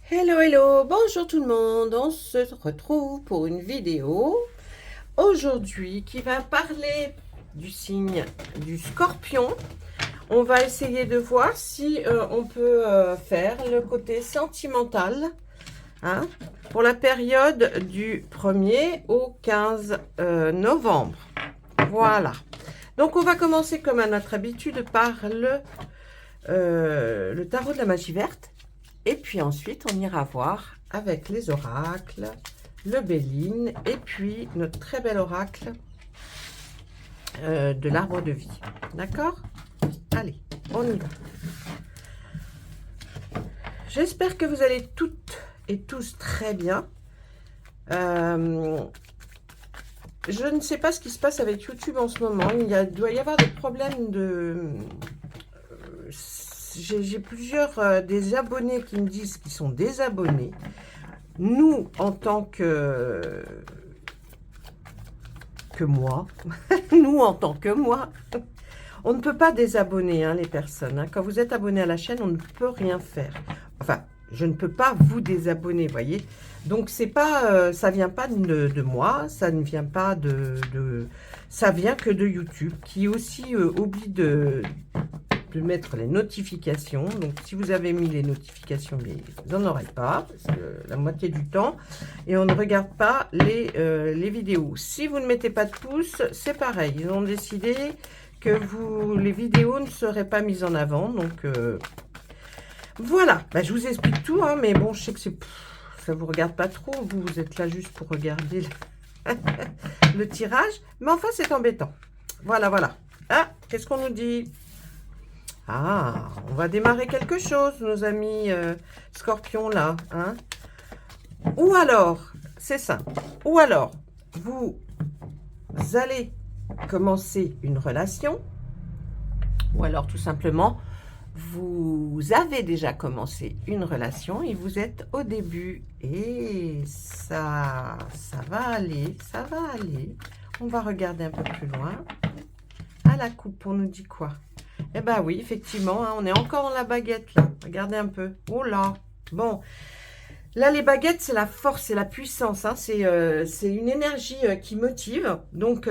Hello, hello, bonjour tout le monde, on se retrouve pour une vidéo aujourd'hui qui va parler du signe du Scorpion. On va essayer de voir si on peut faire le côté sentimental hein, pour la période du 1er au 15 novembre. Voilà. Donc on va commencer comme à notre habitude par le tarot de la magie verte. Et puis ensuite, on ira voir avec les oracles, le Béline et puis notre très bel oracle de l'arbre de vie. D'accord? Allez, on y va. J'espère que vous allez toutes et tous très bien. Je ne sais pas ce qui se passe avec YouTube en ce moment. Doit y avoir des problèmes de... J'ai plusieurs des abonnés qui me disent qu'ils sont désabonnés. Nous, en tant que moi, nous en tant que moi, on ne peut pas désabonner hein, les personnes. Hein. Quand vous êtes abonné à la chaîne, on ne peut rien faire. Enfin, je ne peux pas vous désabonner, voyez. Donc, c'est pas, ça vient pas de moi, ça ne vient pas ça vient que de YouTube, qui aussi oublie de mettre les notifications. Donc, si vous avez mis les notifications, mais vous n'en aurez pas, parce que la moitié du temps, et on ne regarde pas les vidéos. Si vous ne mettez pas de pouce, c'est pareil. Ils ont décidé que les vidéos ne seraient pas mises en avant. Donc, voilà. Bah, je vous explique tout, hein, mais bon, je sais que ça vous regarde pas trop. Vous êtes là juste pour regarder le tirage. Mais enfin, c'est embêtant. Voilà, voilà. Ah, qu'est-ce qu'on nous dit ? Ah, on va démarrer quelque chose, nos amis scorpions là. Hein? Ou alors, c'est simple, ou alors, vous allez commencer une relation, ou alors tout simplement, vous avez déjà commencé une relation et vous êtes au début. Et ça va aller, ça va aller. On va regarder un peu plus loin. À la coupe, on nous dit quoi ? Eh bien oui, effectivement, hein, on est encore dans la baguette, là. Regardez un peu. Oh là. Bon. Là, les baguettes, c'est la force, c'est la puissance. Hein. C'est une énergie qui motive. Donc,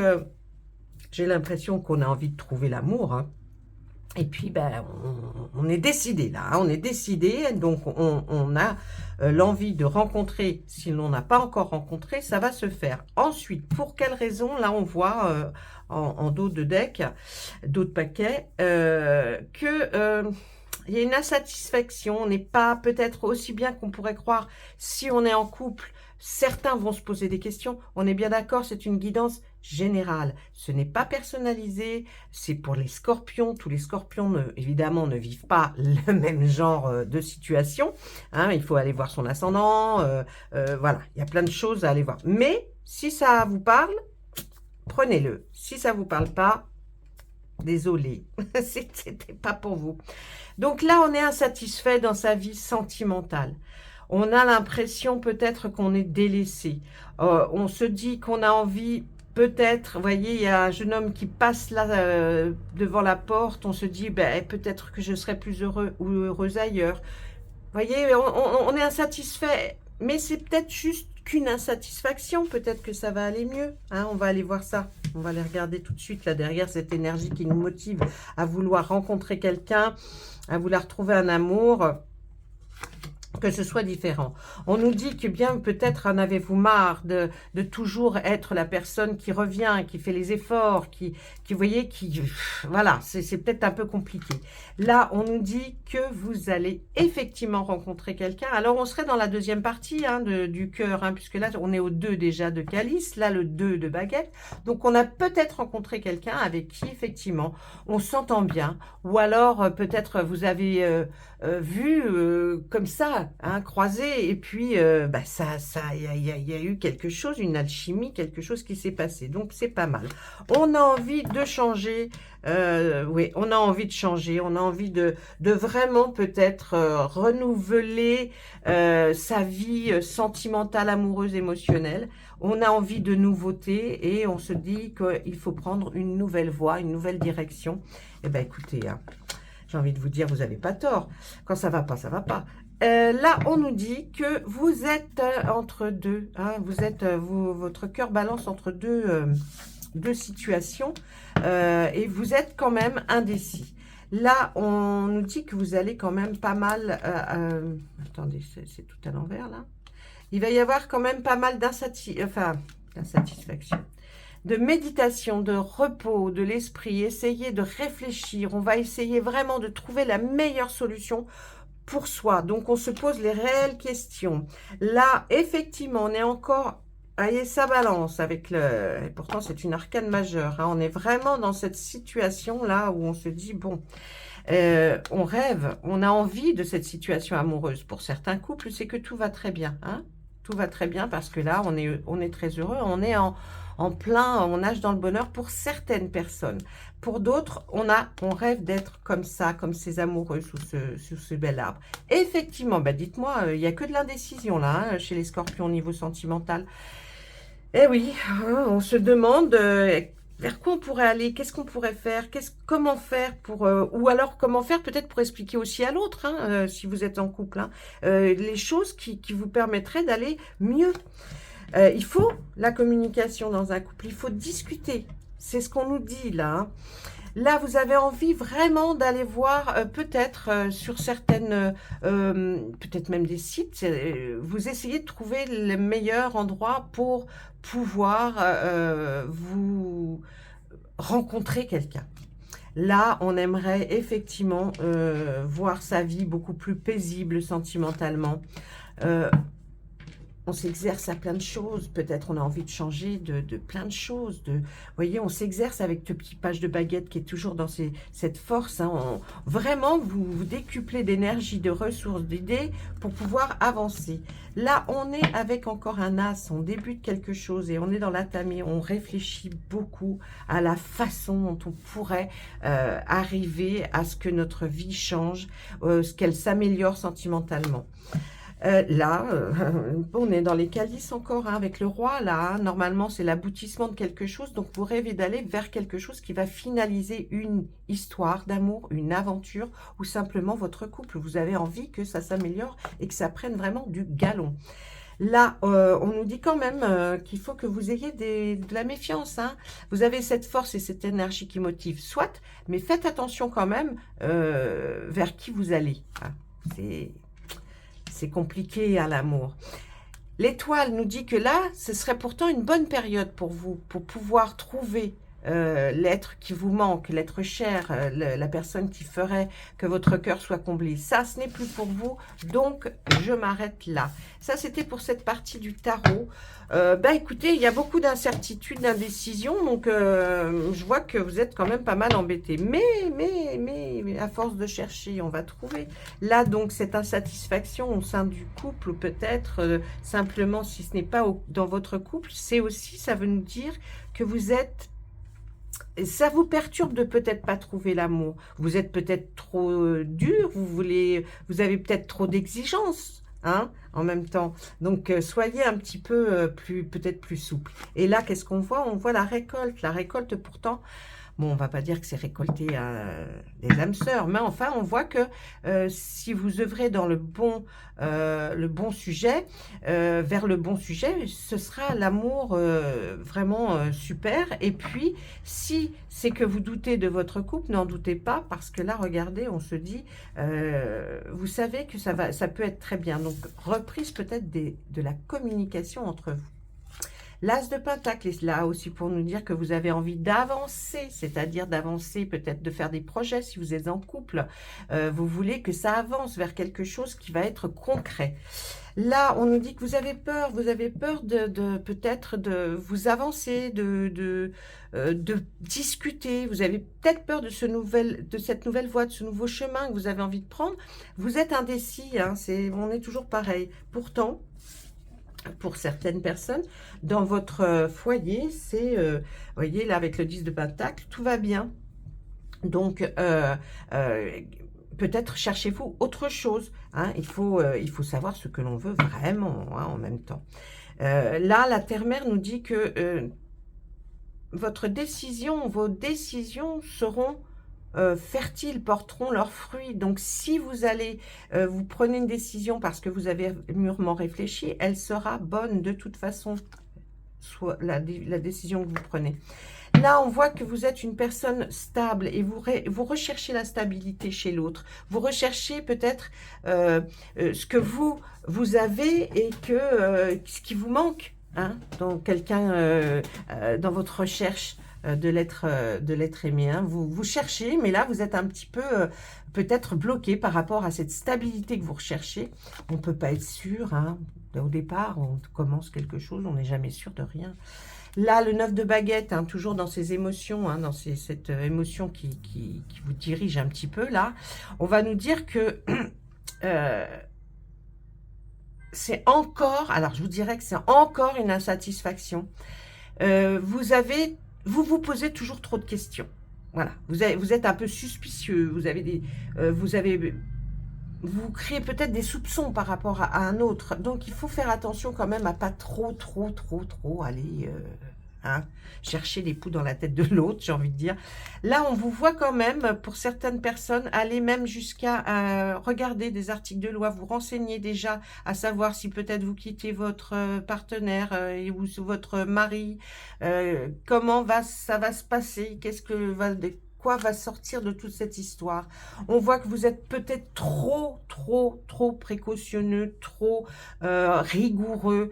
j'ai l'impression qu'on a envie de trouver l'amour. Hein. Et puis, ben, on est décidé, là. Hein, on est décidé. Donc, on a l'envie de rencontrer. Si l'on n'a pas encore rencontré, ça va se faire. Ensuite, pour quelle raison ? Là, on voit... en dos de deck, dos de paquet, il y a une insatisfaction, on n'est pas peut-être aussi bien qu'on pourrait croire si on est en couple. Certains vont se poser des questions, on est bien d'accord, c'est une guidance générale. Ce n'est pas personnalisé, c'est pour les scorpions. Tous les scorpions, évidemment, ne vivent pas le même genre de situation. Hein, il faut aller voir son ascendant, voilà, il y a plein de choses à aller voir. Mais si ça vous parle, prenez-le. Si ça ne vous parle pas, désolé, c'était pas pour vous. Donc là, on est insatisfait dans sa vie sentimentale. On a l'impression peut-être qu'on est délaissé. On se dit qu'on a envie, peut-être, vous voyez, il y a un jeune homme qui passe là devant la porte. On se dit, ben, peut-être que je serai plus heureux ou heureuse ailleurs. Vous voyez, on est insatisfait, mais c'est peut-être juste qu'une insatisfaction. Peut-être que ça va aller mieux. Hein, on va aller voir ça. On va aller regarder tout de suite là derrière cette énergie qui nous motive à vouloir rencontrer quelqu'un, à vouloir trouver un amour, que ce soit différent. On nous dit que bien peut-être en avez-vous marre de toujours être la personne qui revient, qui fait les efforts, qui vous voyez, voilà, c'est peut-être un peu compliqué. Là, on nous dit que vous allez effectivement rencontrer quelqu'un. Alors, on serait dans la deuxième partie hein, du cœur, hein, puisque là, on est au 2 déjà de calice, là, le 2 de baguette. Donc, on a peut-être rencontré quelqu'un avec qui, effectivement, on s'entend bien. Ou alors, peut-être, vous avez vu comme ça, hein, croisé, et puis bah, y a eu quelque chose, une alchimie, quelque chose qui s'est passé. Donc, c'est pas mal. On a envie de changer, oui, on a envie de changer, on a envie de vraiment peut-être renouveler sa vie sentimentale, amoureuse, émotionnelle. On a envie de nouveautés et on se dit qu'il faut prendre une nouvelle voie, une nouvelle direction. Eh bien, écoutez, hein, j'ai envie de vous dire, vous n'avez pas tort. Quand ça va pas, ça va pas. Là, on nous dit que vous êtes entre deux. Hein, vous êtes, votre cœur balance entre deux situations et vous êtes quand même indécis. Là, on nous dit que vous allez quand même pas mal... attendez, c'est tout à l'envers, là. Il va y avoir quand même pas mal d'insatisfaction, de méditation, de repos, de l'esprit. Essayez de réfléchir. On va essayer vraiment de trouver la meilleure solution pour soi. Donc, on se pose les réelles questions. Là, effectivement, on est encore... Voyez, ça balance avec le... Et pourtant, c'est une arcane majeure. Hein. On est vraiment dans cette situation-là où on se dit, bon, on rêve, on a envie de cette situation amoureuse. Pour certains couples, c'est que tout va très bien. Hein. Tout va très bien parce que là, on est très heureux. On est en plein, on nage dans le bonheur pour certaines personnes. Pour d'autres, on rêve d'être comme ça, comme ces amoureux sous ce bel arbre. Et effectivement, bah dites-moi, il n'y a que de l'indécision là, hein, chez les scorpions au niveau sentimental. Eh oui, on se demande vers quoi on pourrait aller, qu'est-ce qu'on pourrait faire, comment faire pour, ou alors comment faire peut-être pour expliquer aussi à l'autre, hein, si vous êtes en couple, hein, les choses qui vous permettraient d'aller mieux. Il faut la communication dans un couple, il faut discuter. C'est ce qu'on nous dit là. Hein. Là, vous avez envie vraiment d'aller voir peut-être sur certaines, peut-être même des sites, vous essayez de trouver le meilleur endroit pour pouvoir vous rencontrer quelqu'un. Là, on aimerait effectivement voir sa vie beaucoup plus paisible sentimentalement. On s'exerce à plein de choses. Peut-être on a envie de changer de plein de choses. Vous voyez, on s'exerce avec ce petit page de baguette qui est toujours dans cette force. Hein. Vraiment, vous décuplez d'énergie, de ressources, d'idées pour pouvoir avancer. Là, on est avec encore un as. On débute quelque chose et on est dans l'atamer. On réfléchit beaucoup à la façon dont on pourrait arriver à ce que notre vie change, ce qu'elle s'améliore sentimentalement. Là, on est dans les calices encore, hein, avec le roi, là, hein, normalement c'est l'aboutissement de quelque chose, donc vous rêvez d'aller vers quelque chose qui va finaliser une histoire d'amour, une aventure, ou simplement votre couple. Vous avez envie que ça s'améliore et que ça prenne vraiment du galon. Là, on nous dit quand même qu'il faut que vous ayez de la méfiance. Hein. Vous avez cette force et cette énergie qui motive, soit, mais faites attention quand même vers qui vous allez. Hein. C'est compliqué à l'amour. L'étoile nous dit que là, ce serait pourtant une bonne période pour vous, pour pouvoir trouver l'être qui vous manque, l'être cher, la personne qui ferait que votre cœur soit comblé. Ça, ce n'est plus pour vous, donc je m'arrête là. Ça, c'était pour cette partie du tarot. Écoutez, il y a beaucoup d'incertitudes, d'indécisions, donc je vois que vous êtes quand même pas mal embêtés. Mais, à force de chercher, on va trouver. Là, donc, cette insatisfaction au sein du couple, ou peut-être simplement, si ce n'est pas dans votre couple, c'est aussi, ça veut nous dire que vous êtes... Ça vous perturbe de peut-être pas trouver l'amour. Vous êtes peut-être trop dur, vous avez peut-être trop d'exigences, hein, en même temps. Donc, soyez un petit peu peut-être plus souple. Et là, qu'est-ce qu'on voit? On voit la récolte. La récolte, pourtant, bon, on va pas dire que c'est récolter des âmes sœurs, mais enfin, on voit que si vous œuvrez dans le bon sujet, vers le bon sujet, ce sera l'amour vraiment super. Et puis, si c'est que vous doutez de votre couple, n'en doutez pas, parce que là, regardez, on se dit, vous savez que ça peut être très bien. Donc, reprise peut-être de la communication entre vous. L'As de Pentacle est là aussi pour nous dire que vous avez envie d'avancer, c'est-à-dire d'avancer, peut-être de faire des projets si vous êtes en couple. Vous voulez que ça avance vers quelque chose qui va être concret. Là, on nous dit que vous avez peur de peut-être de vous avancer, de discuter. Vous avez peut-être peur de cette nouvelle voie, de ce nouveau chemin que vous avez envie de prendre. Vous êtes indécis, hein, on est toujours pareil. Pourtant, pour certaines personnes, dans votre foyer, c'est, voyez, là, avec le 10 de Pentacle, tout va bien. Donc, peut-être cherchez-vous autre chose. Hein, il faut savoir ce que l'on veut vraiment, hein, en même temps. Là, la Terre-Mère nous dit que vos décisions seront fertiles, porteront leurs fruits. Donc, si vous allez, vous prenez une décision parce que vous avez mûrement réfléchi, elle sera bonne de toute façon, soit la décision que vous prenez. Là, on voit que vous êtes une personne stable et vous recherchez la stabilité chez l'autre. Vous recherchez peut-être ce que vous avez et ce qui vous manque, hein, dans quelqu'un, dans votre recherche de l'être aimé. Hein. Vous cherchez, mais là, vous êtes un petit peu peut-être bloqué par rapport à cette stabilité que vous recherchez. On ne peut pas être sûr. Hein. Au départ, on commence quelque chose, on n'est jamais sûr de rien. Là, le 9 de baguette, hein, toujours dans ces émotions, hein, dans cette émotion qui vous dirige un petit peu, là, on va nous dire que c'est encore, alors je vous dirais que c'est encore une insatisfaction. Vous posez toujours trop de questions. Voilà, vous êtes un peu suspicieux, vous créez peut-être des soupçons par rapport à un autre. Donc, il faut faire attention quand même à pas trop aller hein, chercher les poux dans la tête de l'autre, j'ai envie de dire. Là, on vous voit quand même, pour certaines personnes, aller même jusqu'à regarder des articles de loi, vous renseigner déjà à savoir si peut-être vous quittez votre partenaire ou votre mari, comment ça va se passer, quoi va sortir de toute cette histoire. On voit que vous êtes peut-être trop précautionneux, trop rigoureux.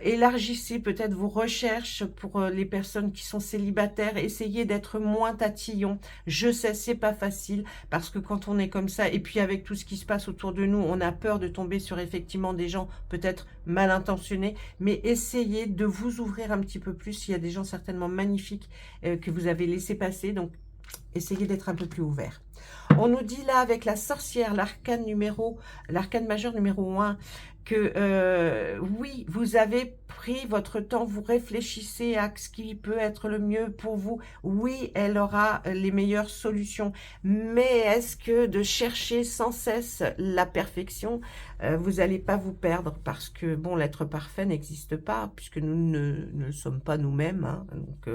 Élargissez peut-être vos recherches pour les personnes qui sont célibataires. Essayez d'être moins tatillon. Je sais, c'est pas facile parce que quand on est comme ça, et puis avec tout ce qui se passe autour de nous, on a peur de tomber sur effectivement des gens peut-être mal intentionnés, mais essayez de vous ouvrir un petit peu plus. Il y a des gens certainement magnifiques que vous avez laissé passer, donc essayez d'être un peu plus ouvert. On nous dit là avec la sorcière, l'arcane majeur numéro 1, que oui, vous avez pris votre temps, vous réfléchissez à ce qui peut être le mieux pour vous. Oui, elle aura les meilleures solutions. Mais est-ce que de chercher sans cesse la perfection, vous n'allez pas vous perdre? Parce que, bon, l'être parfait n'existe pas, puisque nous ne sommes pas nous-mêmes. Hein. Donc,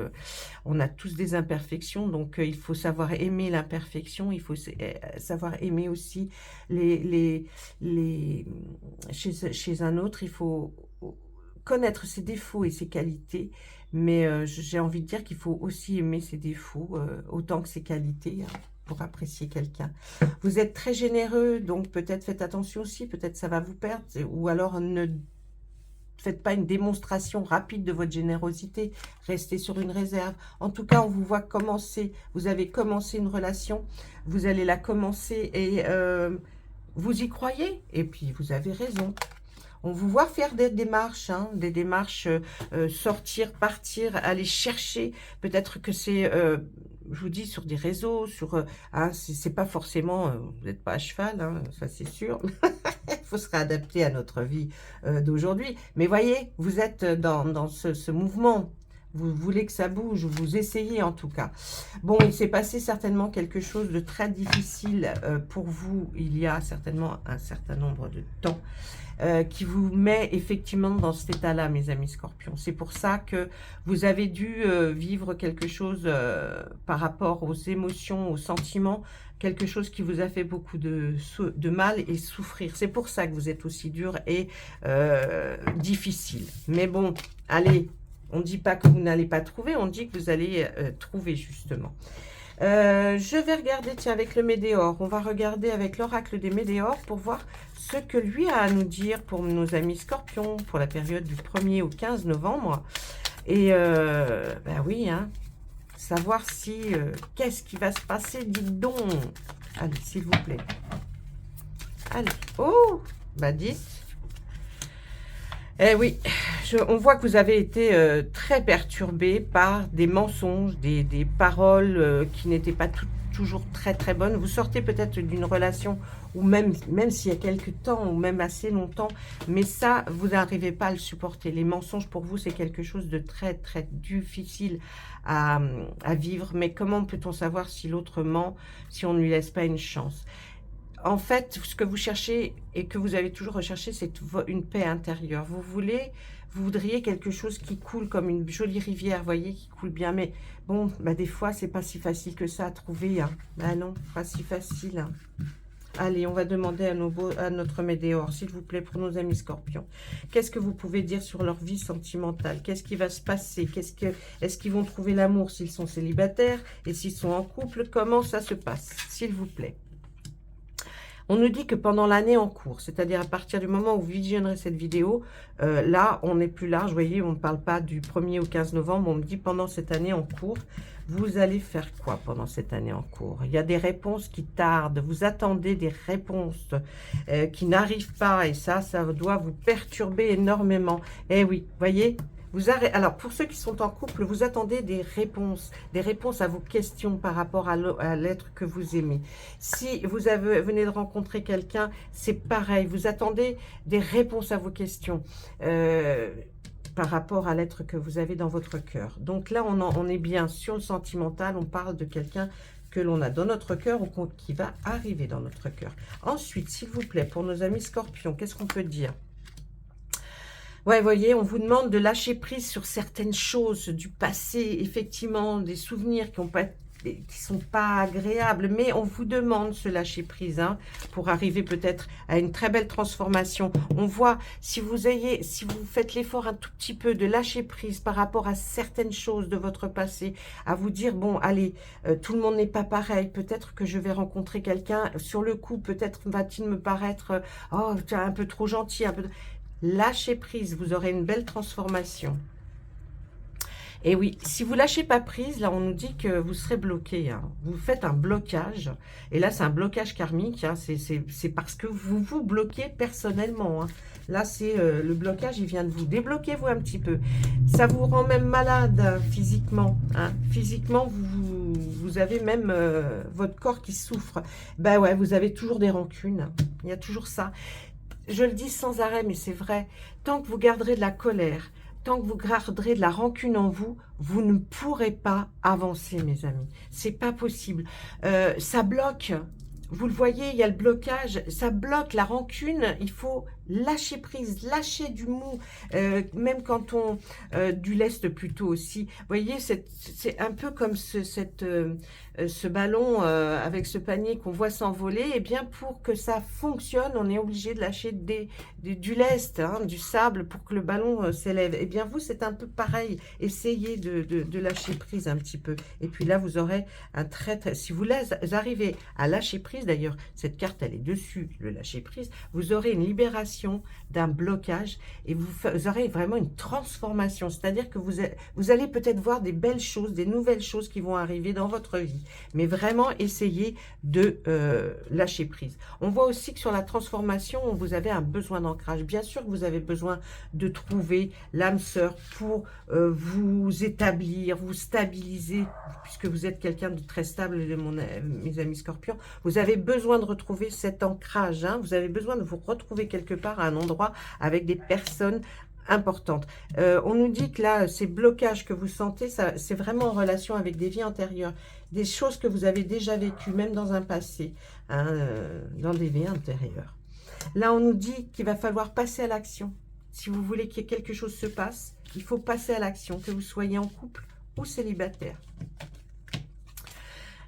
on a tous des imperfections. Donc, il faut savoir aimer l'imperfection. Il faut savoir aimer aussi chez un autre, il faut connaître ses défauts et ses qualités, mais j'ai envie de dire qu'il faut aussi aimer ses défauts autant que ses qualités hein, pour apprécier quelqu'un. Vous êtes très généreux, donc peut-être faites attention aussi, peut-être ça va vous perdre, ou alors ne faites pas une démonstration rapide de votre générosité, restez sur une réserve. En tout cas, on vous voit commencer, vous avez commencé une relation, vous allez la commencer et vous y croyez, et puis vous avez raison. On vous voit faire des démarches, hein, sortir, partir, aller chercher. Peut-être que c'est, je vous dis, sur des réseaux, hein, c'est pas forcément, vous n'êtes pas à cheval, hein, ça c'est sûr. Il faut se réadapter à notre vie d'aujourd'hui. Mais voyez, vous êtes dans ce mouvement. Vous voulez que ça bouge, vous essayez en tout cas. Bon, il s'est passé certainement quelque chose de très difficile pour vous. Il y a certainement un certain nombre de temps qui vous met effectivement dans cet état-là, mes amis scorpions. C'est pour ça que vous avez dû vivre quelque chose par rapport aux émotions, aux sentiments, quelque chose qui vous a fait beaucoup de mal et souffrir. C'est pour ça que vous êtes aussi dur et difficile. Mais bon, allez, on ne dit pas que vous n'allez pas trouver, on dit que vous allez trouver justement. Je vais regarder, tiens, avec le Médéor. On va regarder avec l'oracle des Médéors pour voir ce que lui a à nous dire pour nos amis scorpions pour la période du 1er au 15 novembre. Et, ben oui, hein, savoir si, qu'est-ce qui va se passer, dites donc. Allez, s'il vous plaît. Allez, oh, bah dites. Eh oui, on voit que vous avez été très perturbé par des mensonges, des paroles qui n'étaient pas toujours très bonnes. Vous sortez peut-être d'une relation, ou même s'il y a quelques temps, ou même assez longtemps, mais ça, vous n'arrivez pas à le supporter. Les mensonges, pour vous, c'est quelque chose de très difficile à vivre. Mais comment peut-on savoir si l'autre ment, si on ne lui laisse pas une chance ? En fait, ce que vous cherchez et que vous avez toujours recherché, c'est une paix intérieure. Vous voulez vous voudriez quelque chose qui coule comme une jolie rivière, vous voyez, qui coule bien. Mais bon, bah, des fois, c'est pas si facile que ça à trouver. Hein. Bah non, pas si facile. Hein. Allez, on va demander à notre Météor, s'il vous plaît, pour nos amis scorpions. Qu'est-ce que vous pouvez dire sur leur vie sentimentale? Qu'est-ce qui va se passer? Est-ce qu'ils vont trouver l'amour s'ils sont célibataires? Et s'ils sont en couple, comment ça se passe? S'il vous plaît. On nous dit que pendant l'année en cours, c'est-à-dire à partir du moment où vous visionnerez cette vidéo, là, on est plus large. Vous voyez, on ne parle pas du 1er au 15 novembre, on me dit pendant cette année en cours, vous allez faire quoi pendant cette année en cours? Il y a des réponses qui tardent, vous attendez des réponses qui n'arrivent pas, et ça doit vous perturber énormément. Eh oui, vous voyez, alors, pour ceux qui sont en couple, vous attendez des réponses à vos questions par rapport à l'être que vous aimez. Si vous venez de rencontrer quelqu'un, c'est pareil, vous attendez des réponses à vos questions par rapport à l'être que vous avez dans votre cœur. Donc là, on est bien sur le sentimental, on parle de quelqu'un que l'on a dans notre cœur ou qui va arriver dans notre cœur. Ensuite, s'il vous plaît, pour nos amis scorpions, qu'est-ce qu'on peut dire ? Ouais, vous voyez, on vous demande de lâcher prise sur certaines choses du passé, effectivement, des souvenirs qui sont pas agréables, mais on vous demande ce lâcher prise hein, pour arriver peut-être à une très belle transformation. On voit, si vous faites l'effort un tout petit peu de lâcher prise par rapport à certaines choses de votre passé, à vous dire, bon, allez, tout le monde n'est pas pareil, peut-être que je vais rencontrer quelqu'un, sur le coup, peut-être va-t-il me paraître, oh, tu es un peu trop gentil, un peu... Lâchez prise, vous aurez une belle transformation. Et oui, si vous lâchez pas prise, là on nous dit que vous serez bloqué. Hein. Vous faites un blocage. Et là c'est un blocage karmique. Hein. C'est parce que vous vous bloquez personnellement. Hein. Là c'est le blocage, il vient de vous. Débloquez-vous un petit peu. Ça vous rend même malade hein, physiquement. Hein. Physiquement, vous avez même votre corps qui souffre. Ben ouais, vous avez toujours des rancunes. Il y a toujours ça. Je le dis sans arrêt, mais c'est vrai. Tant que vous garderez de la colère, tant que vous garderez de la rancune en vous, vous ne pourrez pas avancer, mes amis. C'est pas possible. Ça bloque. Vous le voyez, il y a le blocage. Ça bloque la rancune. Il faut lâcher prise, lâcher du mou. Même quand on... du lest plutôt aussi. Vous voyez, c'est un peu comme ce ballon avec ce panier qu'on voit s'envoler. Eh bien, pour que ça fonctionne, on est obligé de lâcher du lest, hein, du sable pour que le ballon s'élève. Eh bien, vous, c'est un peu pareil. Essayez de lâcher prise un petit peu. Et puis là, vous aurez un si vous arrivez à lâcher prise, d'ailleurs, cette carte, elle est dessus, le lâcher prise, vous aurez une libération d'un blocage et vous aurez vraiment une transformation. C'est-à-dire que vous allez peut-être voir des belles choses, des nouvelles choses qui vont arriver dans votre vie. Mais vraiment, essayez de lâcher prise. On voit aussi que sur la transformation, vous avez un besoin d'ancrage. Bien sûr que vous avez besoin de trouver l'âme sœur pour vous établir, vous stabiliser, puisque vous êtes quelqu'un de très stable, mes amis scorpions. Vous avez besoin de retrouver cet ancrage. Hein. Vous avez besoin de vous retrouver quelque part à un endroit avec des personnes importantes. On nous dit que là, ces blocages que vous sentez, c'est vraiment en relation avec des vies antérieures, des choses que vous avez déjà vécues, même dans un passé, hein, dans des vies antérieures. Là, on nous dit qu'il va falloir passer à l'action. Si vous voulez que quelque chose se passe, il faut passer à l'action, que vous soyez en couple ou célibataire.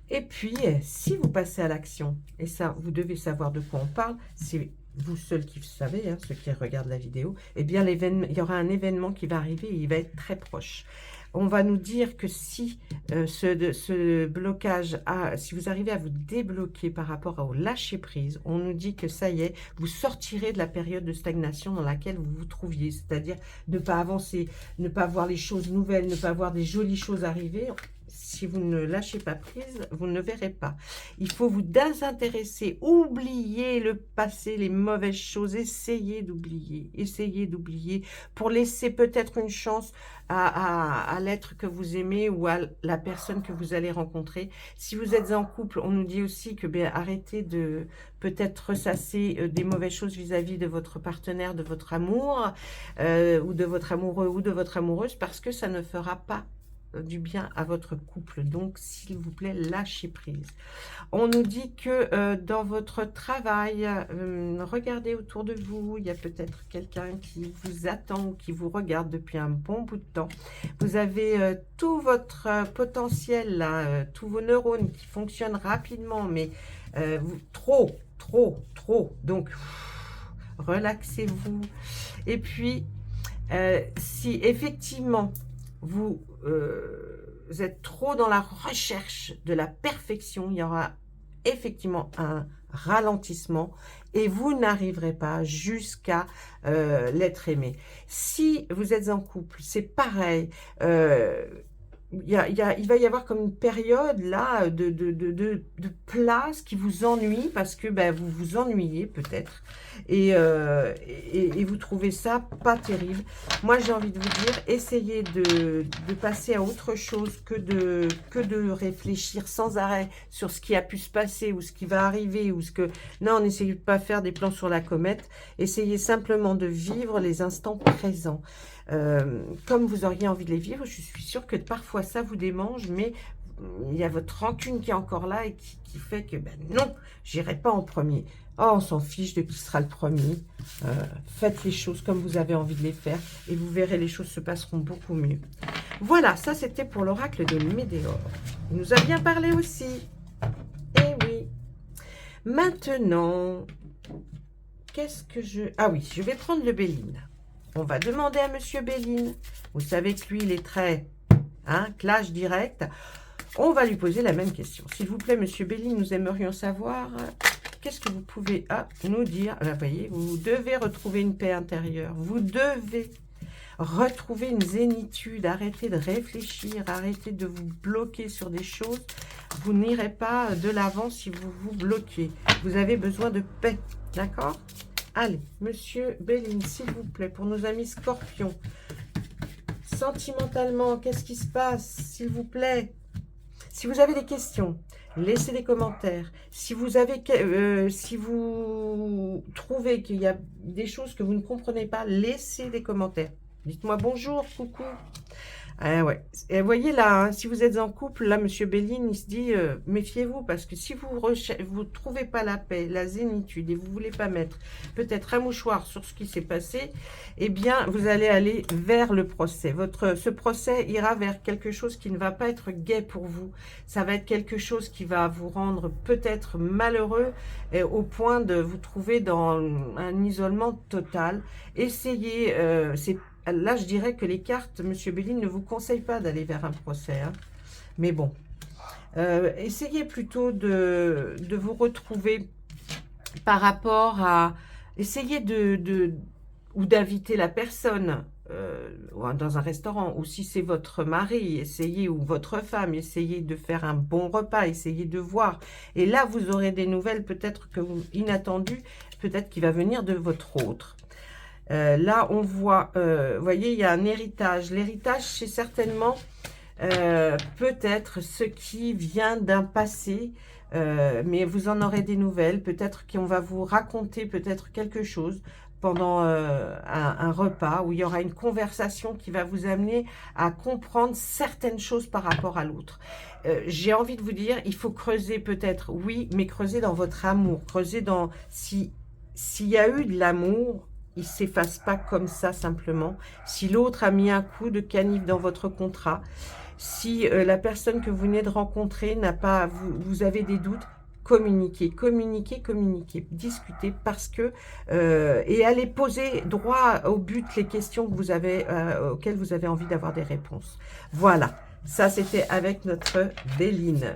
Et puis, si vous passez à l'action, et ça, vous devez savoir de quoi on parle, c'est vous seuls qui savez, hein, ceux qui regardent la vidéo, eh bien, il y aura un événement qui va arriver et il va être très proche. On va nous dire que si ce blocage, si vous arrivez à vous débloquer par rapport au lâcher-prise, on nous dit que ça y est, vous sortirez de la période de stagnation dans laquelle vous vous trouviez, c'est-à-dire ne pas avancer, ne pas voir les choses nouvelles, ne pas voir des jolies choses arriver. Si vous ne lâchez pas prise, vous ne verrez pas. Il faut vous désintéresser, oublier le passé, les mauvaises choses, essayez d'oublier pour laisser peut-être une chance à l'être que vous aimez ou à la personne que vous allez rencontrer. Si vous êtes en couple, on nous dit aussi que arrêtez de peut-être ressasser des mauvaises choses vis-à-vis de votre partenaire, de votre amour, ou de votre amoureux ou de votre amoureuse, parce que ça ne fera pas du bien à votre couple. Donc, s'il vous plaît, lâchez prise. On nous dit que dans votre travail, regardez autour de vous, il y a peut-être quelqu'un qui vous attend ou qui vous regarde depuis un bon bout de temps. Vous avez tout votre potentiel, là, tous vos neurones qui fonctionnent rapidement, mais trop. Donc, relaxez-vous. Et puis, si effectivement, vous êtes trop dans la recherche de la perfection, il y aura effectivement un ralentissement et vous n'arriverez pas jusqu'à l'être aimé. Si vous êtes en couple, c'est pareil. Il va y avoir comme une période là de place qui vous ennuie parce que ben, vous vous ennuyez peut-être et vous trouvez ça pas terrible. Moi j'ai envie de vous dire, essayez de passer à autre chose que de réfléchir sans arrêt sur ce qui a pu se passer ou ce qui va arriver ou ce que... Non, n'essayez pas de faire des plans sur la comète, essayez simplement de vivre les instants présents. Comme vous auriez envie de les vivre. Je suis sûre que parfois ça vous démange, mais il y a votre rancune qui est encore là et qui fait que ben non, j'irai pas en premier. Oh, on s'en fiche de qui sera le premier. Faites les choses comme vous avez envie de les faire et vous verrez, les choses se passeront beaucoup mieux. Voilà, ça c'était pour l'oracle de Médéor. Il nous a bien parlé aussi. Eh oui. Maintenant, qu'est-ce que je... Ah oui, je vais prendre le Béline. On va demander à Monsieur Béline. Vous savez que lui, il est très clash direct. On va lui poser la même question. S'il vous plaît, Monsieur Béline, nous aimerions savoir qu'est-ce que vous pouvez nous dire. Vous voyez, vous devez retrouver une paix intérieure. Vous devez retrouver une zénitude. Arrêtez de réfléchir. Arrêtez de vous bloquer sur des choses. Vous n'irez pas de l'avant si vous vous bloquez. Vous avez besoin de paix. D'accord ? Allez, Monsieur Béline, s'il vous plaît, pour nos amis scorpions. Sentimentalement, qu'est-ce qui se passe, s'il vous plaît? Si vous avez des questions, laissez des commentaires. Si vous trouvez qu'il y a des choses que vous ne comprenez pas, laissez des commentaires. Dites-moi bonjour, coucou. Ah ouais. Et vous voyez là, si vous êtes en couple, là, Monsieur Béline, il se dit, méfiez-vous, parce que si vous trouvez pas la paix, la zénitude, et vous voulez pas mettre peut-être un mouchoir sur ce qui s'est passé, eh bien, vous allez aller vers le procès. Ce procès ira vers quelque chose qui ne va pas être gai pour vous. Ça va être quelque chose qui va vous rendre peut-être malheureux, au point de vous trouver dans un isolement total. Essayez, là, je dirais que les cartes, Monsieur Béline, ne vous conseillent pas d'aller vers un procès. Mais bon, essayez plutôt de vous retrouver par rapport à... Essayez ou d'inviter la personne dans un restaurant. Ou si c'est votre mari, essayez, ou votre femme, essayez de faire un bon repas, essayez de voir. Et là, vous aurez des nouvelles peut-être inattendues, peut-être qui va venir de votre autre. Là, on voit, vous voyez, il y a un héritage. L'héritage, c'est certainement peut-être ce qui vient d'un passé, mais vous en aurez des nouvelles. Peut-être qu'on va vous raconter peut-être quelque chose pendant un repas où il y aura une conversation qui va vous amener à comprendre certaines choses par rapport à l'autre. J'ai envie de vous dire, il faut creuser peut-être, oui, mais creuser dans votre amour. Creuser dans... S'il y a eu de l'amour... Il ne s'efface pas comme ça simplement. Si l'autre a mis un coup de canif dans votre contrat, si la personne que vous venez de rencontrer n'a pas, vous avez des doutes, communiquez, discutez parce que et allez poser droit au but les questions que vous avez, auxquelles vous avez envie d'avoir des réponses. Voilà, ça c'était avec notre Béline.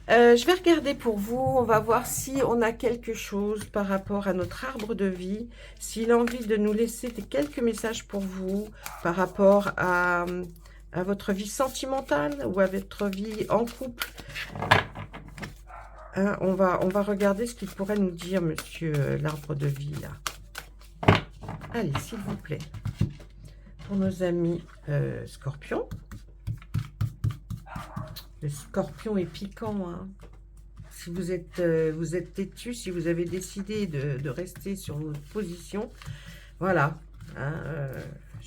Je vais regarder pour vous, on va voir si on a quelque chose par rapport à notre arbre de vie, s'il a envie de nous laisser quelques messages pour vous par rapport à votre vie sentimentale ou à votre vie en couple. On va regarder ce qu'il pourrait nous dire, monsieur l'arbre de vie, là. Allez, s'il vous plaît, pour nos amis scorpions. Le scorpion est piquant, hein. Si vous êtes têtu, si vous avez décidé de rester sur votre position, voilà.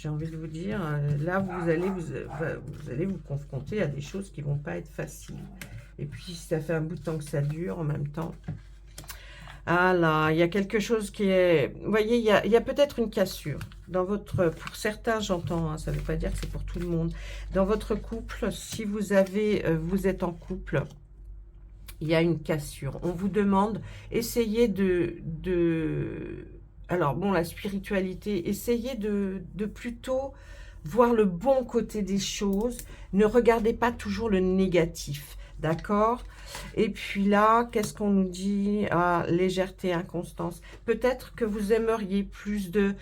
j'ai envie de vous dire, là, vous allez vous confronter à des choses qui vont pas être faciles. Et puis, ça fait un bout de temps que ça dure en même temps. Ah là, il y a quelque chose qui est... Vous voyez, il y a peut-être une cassure. Dans votre... Pour certains, j'entends, hein, ça ne veut pas dire que c'est pour tout le monde. Dans votre couple, si vous êtes en couple, il y a une cassure. On vous demande, essayez alors bon, la spiritualité, essayez de plutôt voir le bon côté des choses. Ne regardez pas toujours le négatif, d'accord? Et puis là, qu'est-ce qu'on nous dit? Ah, légèreté, inconstance. Peut-être que vous aimeriez plus de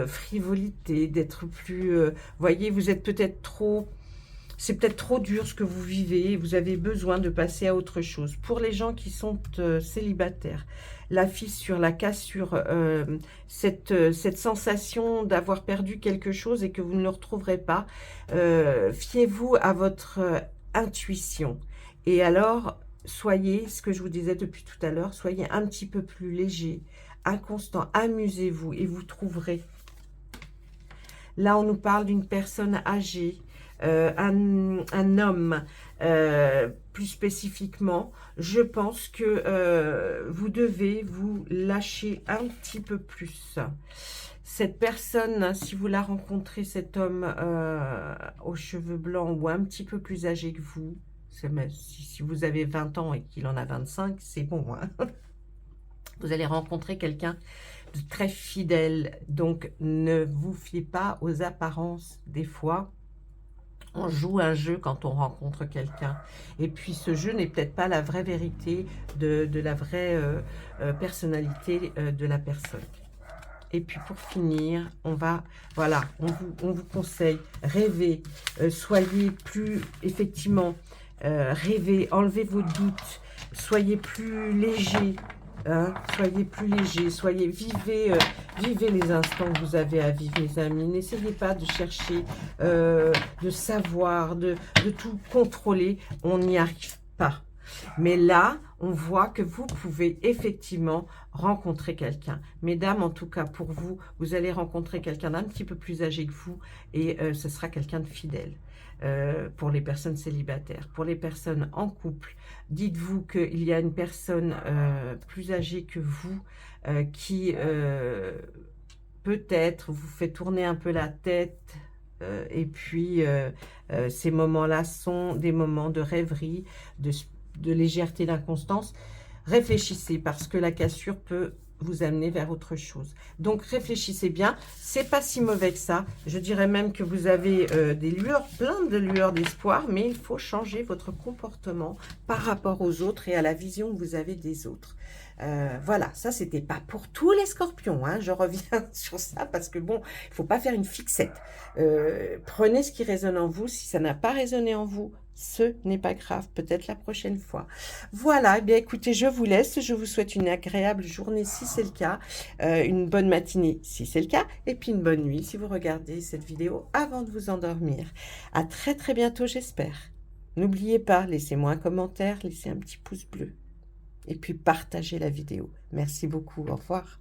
frivolité, d'être plus... voyez, vous êtes peut-être trop... C'est peut-être trop dur ce que vous vivez, vous avez besoin de passer à autre chose. Pour les gens qui sont célibataires, la fissure, la cassure, cette sensation d'avoir perdu quelque chose et que vous ne le retrouverez pas, fiez-vous à votre intuition. Et alors, soyez, ce que je vous disais depuis tout à l'heure, soyez un petit peu plus léger, inconstant, amusez-vous et vous trouverez. Là, on nous parle d'une personne âgée, un homme, plus spécifiquement. Je pense que vous devez vous lâcher un petit peu plus. Cette personne, si vous la rencontrez, cet homme aux cheveux blancs ou un petit peu plus âgé que vous, si vous avez 20 ans et qu'il en a 25, c'est bon. Hein. Vous allez rencontrer quelqu'un de très fidèle. Donc, ne vous fiez pas aux apparences. Des fois, on joue un jeu quand on rencontre quelqu'un. Et puis, ce jeu n'est peut-être pas la vraie vérité de la vraie personnalité de la personne. Et puis, pour finir, voilà, on vous conseille, rêvez, soyez plus, effectivement, rêvez, enlevez vos doutes, soyez plus léger. Hein, soyez plus léger, vivez les instants que vous avez à vivre, mes amis. N'essayez pas de chercher, de savoir, de tout contrôler. On n'y arrive pas. Mais là, on voit que vous pouvez effectivement rencontrer quelqu'un. Mesdames, en tout cas pour vous, vous allez rencontrer quelqu'un d'un petit peu plus âgé que vous et ce sera quelqu'un de fidèle. Pour les personnes célibataires. Pour les personnes en couple, dites-vous qu'il y a une personne plus âgée que vous qui peut-être vous fait tourner un peu la tête et puis ces moments-là sont des moments de rêverie, de légèreté, d'inconstance. Réfléchissez parce que la cassure peut vous amener vers autre chose. Donc, réfléchissez bien. C'est pas si mauvais que ça. Je dirais même que vous avez des lueurs, plein de lueurs d'espoir, mais il faut changer votre comportement par rapport aux autres et à la vision que vous avez des autres. Voilà, ça, c'était pas pour tous les scorpions. Hein. Je reviens sur ça parce que, bon, il faut pas faire une fixette. Prenez ce qui résonne en vous. Si ça n'a pas résonné en vous, ce n'est pas grave, peut-être la prochaine fois. Voilà, eh bien écoutez, je vous laisse. Je vous souhaite une agréable journée si c'est le cas, une bonne matinée si c'est le cas, et puis une bonne nuit si vous regardez cette vidéo avant de vous endormir. À très très bientôt, j'espère. N'oubliez pas, laissez-moi un commentaire, laissez un petit pouce bleu, et puis partagez la vidéo. Merci beaucoup, au revoir.